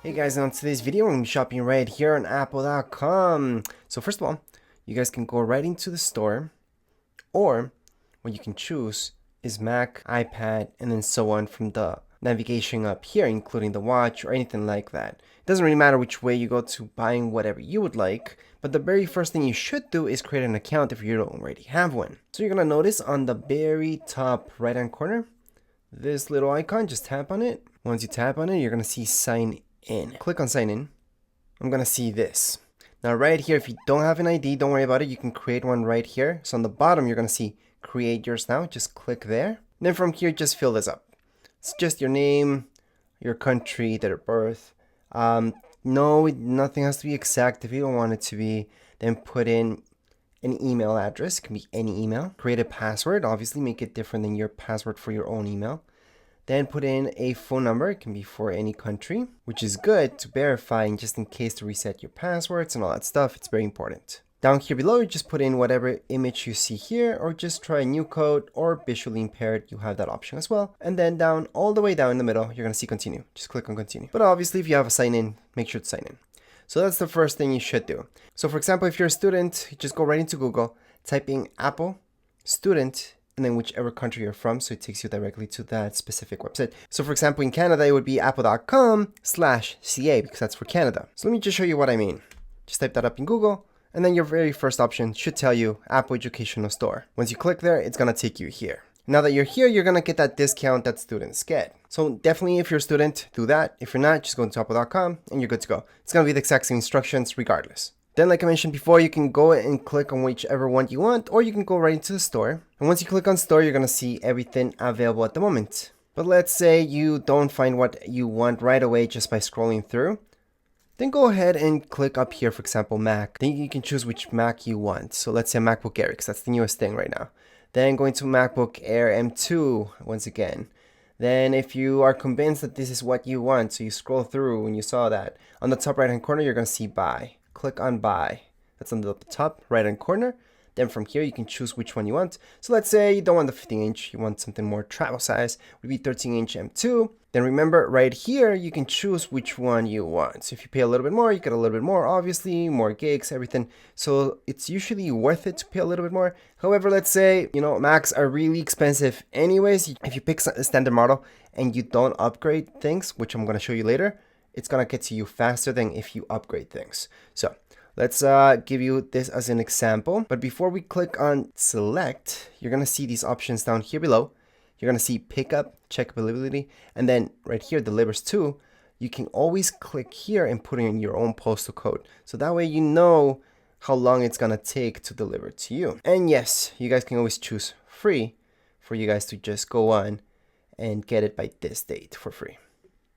Hey guys, and on today's video, we're going to be shopping right here on apple.com. So first of all, you guys can go right into the store, or what you can choose is Mac, iPad, and then so on from the navigation up here, including the watch or anything like that. It doesn't really matter which way you go to buying whatever you would like, but the very first thing you should do is create an account if you don't already have one. So you're going to notice on the very top right hand corner, this little icon, just tap on it. Once you tap on it, you're going to see sign in. Click on sign in. I'm going to see this. Now right here, if you don't have an ID, don't worry about it. You can create one right here. So on the bottom, you're going to see create yours now. Just click there. Then from here, just fill this up. It's just your name, your country, date of birth. No, nothing has to be exact. If you don't want it to be, then put in an email address. It can be any email. Create a password. Obviously, make it different than your password for your own email. Then put in a phone number. It can be for any country, which is good to verify and just in case to reset your passwords and all that stuff. It's very important. Down here below, you just put in whatever image you see here, or just try a new code, or visually impaired, you have that option as well. And then down, all the way down in the middle, you're gonna see continue. Just click on continue. But obviously, if you have a sign in, make sure to sign in. So that's the first thing you should do. So for example, if you're a student, you just go right into Google, type in Apple student, and then whichever country you're from, so it takes you directly to that specific website. So for example, in Canada, it would be apple.com/ca because that's for Canada. So let me just show you what I mean. Just type that up in Google, and then your very first option should tell you Apple Educational Store. Once you click there, it's gonna take you here. Now that you're here, you're gonna get that discount that students get. So definitely if you're a student, do that. If you're not, just go into apple.com and you're good to go. It's gonna be the exact same instructions regardless. Then, like I mentioned before, you can go and click on whichever one you want, or you can go right into the store. And once you click on store, you're going to see everything available at the moment. But let's say you don't find what you want right away just by scrolling through. Then go ahead and click up here, for example, Mac. Then you can choose which Mac you want. So let's say MacBook Air, because that's the newest thing right now. Then go into MacBook Air M2 once again. Then if you are convinced that this is what you want, so you scroll through and you saw that, on the top right hand corner, you're going to see buy. Click on buy. That's on the top right hand corner. Then from here, you can choose which one you want. So let's say you don't want the 15-inch, you want something more travel size, would be 13-inch M2. Then remember right here, you can choose which one you want. So if you pay a little bit more, you get a little bit more, obviously, more gigs, everything. So it's usually worth it to pay a little bit more. However, let's say, Macs are really expensive anyways. If you pick a standard model and you don't upgrade things, which I'm going to show you later, it's going to get to you faster than if you upgrade things. So let's give you this as an example. But before we click on select, you're going to see these options down here below. You're going to see pickup, check availability, and then right here, delivers to. You can always click here and put in your own postal code. So that way you know how long it's going to take to deliver to you. And yes, you guys can always choose free for you guys to just go on and get it by this date for free.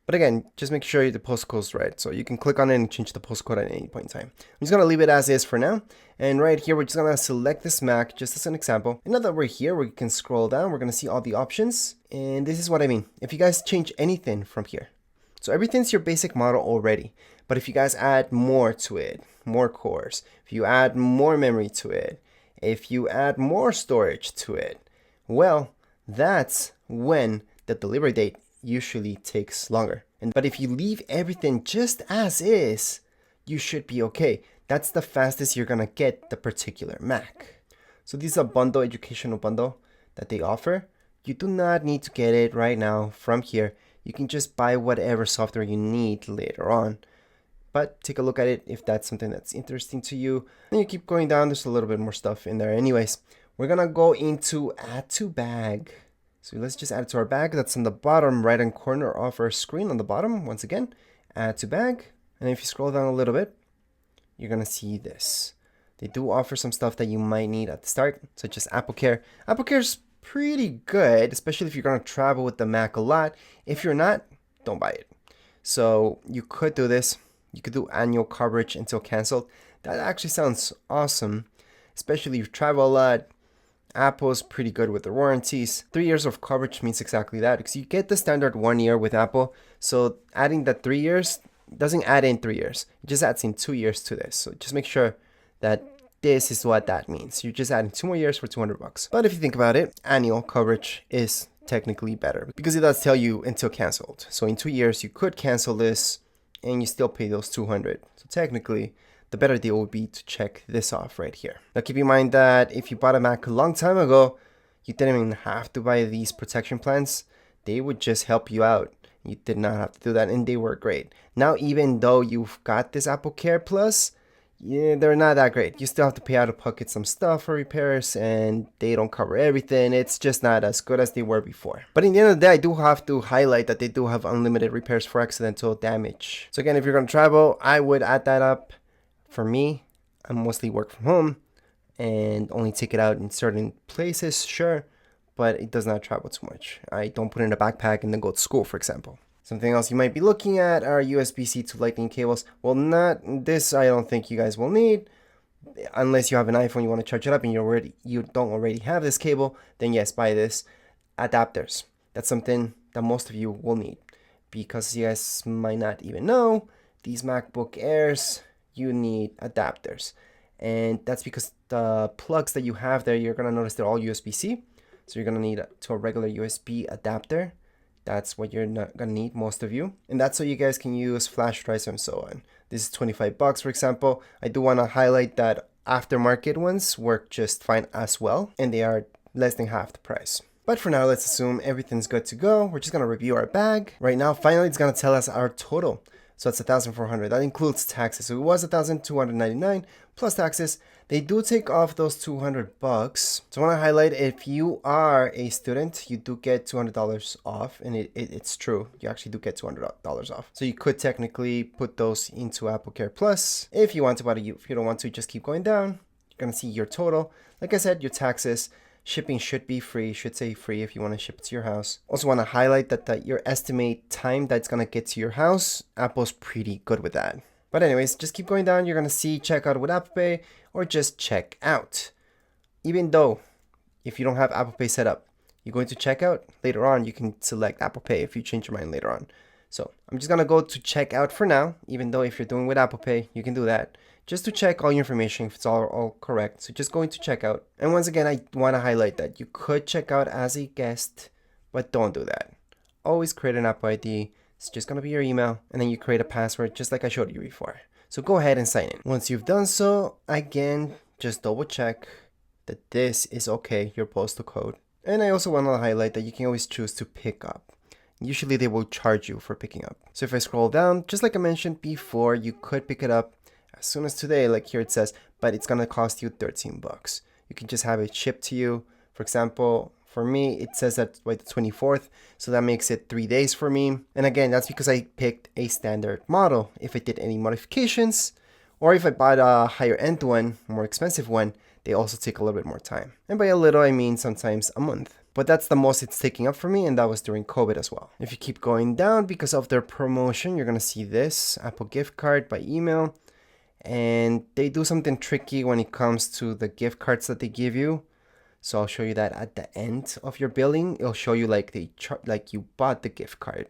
But again, just make sure the postcode is right. So you can click on it and change the postcode at any point in time. I'm just going to leave it as is for now. And right here, we're just going to select this Mac just as an example. And now that we're here, we can scroll down. We're going to see all the options. And this is what I mean. If you guys change anything from here. So everything's your basic model already. But if you guys add more to it, more cores, if you add more memory to it, if you add more storage to it, well, that's when the delivery date usually takes longer. But if you leave everything just as is, you should be okay. That's the fastest you're gonna get the particular Mac. So this is a bundle, educational bundle that they offer. You do not need to get it right now from here. You can just buy whatever software you need later on. But take a look at it if that's something that's interesting to you. Then you keep going down, there's a little bit more stuff in there. Anyways, we're gonna go into add to bag. So let's just add it to our bag. That's on the bottom right hand corner of our screen on the bottom. Once again, add to bag. And if you scroll down a little bit, you're going to see this. They do offer some stuff that you might need at the start, such as Apple Care. Apple Care is pretty good, especially if you're going to travel with the Mac a lot. If you're not, don't buy it. So you could do this. You could do annual coverage until canceled. That actually sounds awesome, especially if you travel a lot. Apple's pretty good with their warranties. 3 years of coverage means exactly that because you get the standard 1 year with Apple. So adding that 3 years doesn't add in 3 years. It just adds in 2 years to this. So just make sure that this is what that means. You're just adding 2 more years for $200. But if you think about it, annual coverage is technically better because it does tell you until canceled. So in 2 years, you could cancel this and you still pay those 200. So technically, the better deal would be to check this off right here. Now keep in mind that if you bought a Mac a long time ago, you didn't even have to buy these protection plans. They would just help you out. You did not have to do that, and they were great. Now, even though you've got this Apple Care Plus, yeah, they're not that great. You still have to pay out of pocket some stuff for repairs, and they don't cover everything. It's just not as good as they were before. But in the end of the day, I do have to highlight that they do have unlimited repairs for accidental damage. So again, if you're going to travel, I would add that up. For me, I mostly work from home and only take it out in certain places, sure, but it does not travel too much. I don't put it in a backpack and then go to school, for example. Something else you might be looking at are USB-C to Lightning cables. Well, not this. I don't think you guys will need, unless you have an iPhone, you want to charge it up and you don't already have this cable. Then yes, buy this. Adapters. That's something that most of you will need, because you guys might not even know, these MacBook Airs, you need adapters, and that's because the plugs that you have there, you're gonna notice they're all USB-C. So you're gonna need to a regular USB adapter. That's what you're not gonna need, most of you. And that's so you guys can use flash drives and so on. This is 25 bucks, for example. I do wanna highlight that aftermarket ones work just fine as well, and they are less than half the price. But for now, let's assume everything's good to go. We're just gonna review our bag. Right now, finally, it's gonna tell us our total. So it's 1,400. That includes taxes. So it was 1,299 plus taxes. They do take off those 200 bucks. So I want to highlight, if you are a student, you do get $200 off, and it's true. You actually do get $200 off. So you could technically put those into Apple Care Plus if you want to, but if you don't want to, just keep going down. You're gonna see your total. Like I said, your taxes. Shipping should be free, should say free if you want to ship it to your house. Also want to highlight that your estimate time that's going to get to your house, Apple's pretty good with that. But anyways, just keep going down. You're going to see checkout with Apple Pay or just check out. Even though if you don't have Apple Pay set up, you're going to checkout. Later on, you can select Apple Pay if you change your mind later on. So I'm just going to go to checkout for now, even though if you're doing with Apple Pay, you can do that, just to check all your information if it's all correct. So just go into checkout. And once again, I want to highlight that you could check out as a guest, but don't do that. Always create an Apple ID. It's just going to be your email, and then you create a password just like I showed you before. So go ahead and sign in. Once you've done so, again, just double check that this is okay, your postal code. And I also want to highlight that you can always choose to pick up. Usually they will charge you for picking up. So if I scroll down, just like I mentioned before, you could pick it up as soon as today, like here it says, but it's gonna cost you 13 bucks. You can just have it shipped to you. For example, for me, it says that by the 24th, so that makes it 3 days for me. And again, that's because I picked a standard model. If I did any modifications, or if I bought a higher end one, more expensive one, they also take a little bit more time. And by a little, I mean sometimes a month. But that's the most it's taking up for me, and that was during COVID as well. If you keep going down, because of their promotion, you're gonna see this Apple gift card by email. And they do something tricky when it comes to the gift cards that they give you. So I'll show you that at the end of your billing. It'll show you like like you bought the gift card.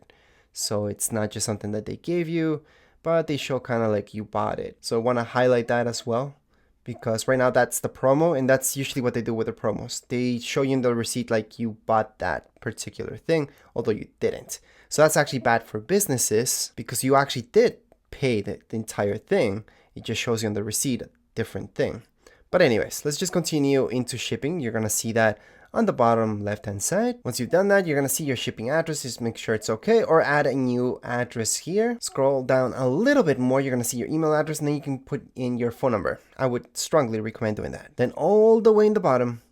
So it's not just something that they gave you, but they show kind of like you bought it. So I want to highlight that as well, because right now that's the promo, and that's usually what they do with the promos. They show you in the receipt like you bought that particular thing, although you didn't. So that's actually bad for businesses, because you actually did pay the entire thing. It just shows you on the receipt a different thing. But anyways, let's just continue into shipping. You're gonna see that on the bottom left hand side. Once you've done that, you're gonna see your shipping address. Just make sure it's okay, or add a new address here. Scroll down a little bit more, you're gonna see your email address, and then you can put in your phone number. I would strongly recommend doing that. Then all the way in the bottom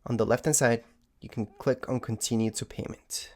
on the left hand side, you can click on continue to payment.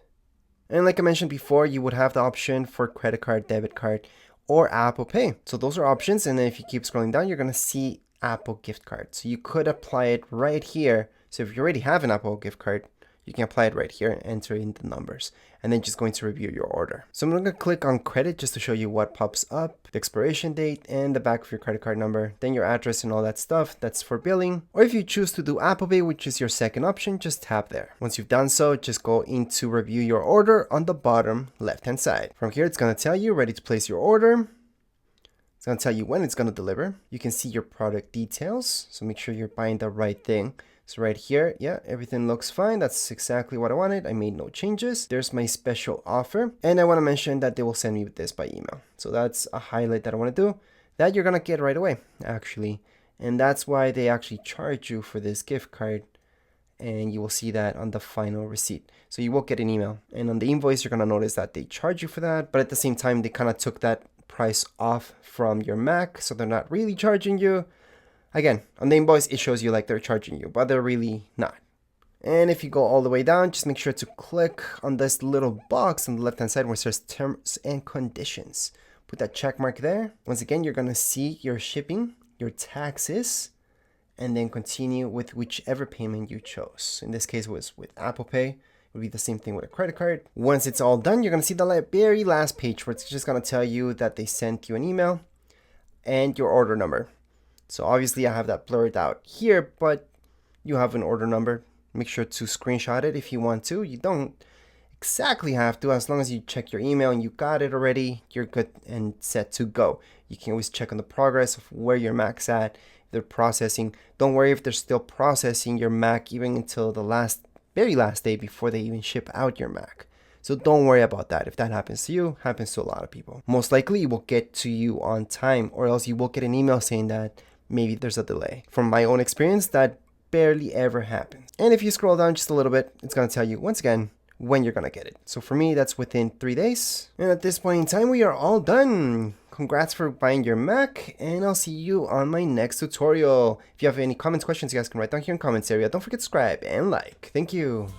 And like I mentioned before, you would have the option for credit card, debit card, or Apple Pay. So those are options. And then if you keep scrolling down, you're gonna see Apple gift card. So you could apply it right here. So if you already have an Apple gift card, you can apply it right here and enter in the numbers, and then just going to review your order. So I'm gonna click on credit just to show you what pops up, the expiration date and the back of your credit card number, then your address and all that stuff. That's for billing. Or if you choose to do Apple Pay, which is your second option, just tap there. Once you've done so, just go into review your order on the bottom left hand side. From here, it's gonna tell you ready to place your order. It's gonna tell you when it's gonna deliver. You can see your product details, so make sure you're buying the right thing. So right here, yeah, everything looks fine. That's exactly what I wanted. I made no changes. There's my special offer. And I want to mention that they will send me this by email. So that's a highlight that I want to do that you're going to get right away, actually. And that's why they actually charge you for this gift card. And you will see that on the final receipt. So you will get an email. And on the invoice, you're going to notice that they charge you for that. But at the same time, they kind of took that price off from your Mac. So they're not really charging you. Again, on the invoice, it shows you like they're charging you, but they're really not. And if you go all the way down, just make sure to click on this little box on the left-hand side where it says Terms and Conditions. Put that check mark there. Once again, you're going to see your shipping, your taxes, and then continue with whichever payment you chose. In this case, it was with Apple Pay. It would be the same thing with a credit card. Once it's all done, you're going to see the very last page where it's just going to tell you that they sent you an email and your order number. So obviously I have that blurred out here, but you have an order number. Make sure to screenshot it if you want to. You don't exactly have to. As long as you check your email and you got it already, you're good and set to go. You can always check on the progress of where your Mac's at. If they're processing. Don't worry if they're still processing your Mac even until the very last day before they even ship out your Mac. So don't worry about that. If that happens to you, happens to a lot of people. Most likely it will get to you on time, or else you will get an email saying that maybe there's a delay. From my own experience, that barely ever happens. And if you scroll down just a little bit, it's going to tell you once again when you're going to get it. So for me, that's within 3 days. And at this point in time, we are all done. Congrats for buying your Mac, and I'll see you on my next tutorial. If you have any comments, questions, you guys can write down here in the comments area. Don't forget to subscribe and like. Thank you.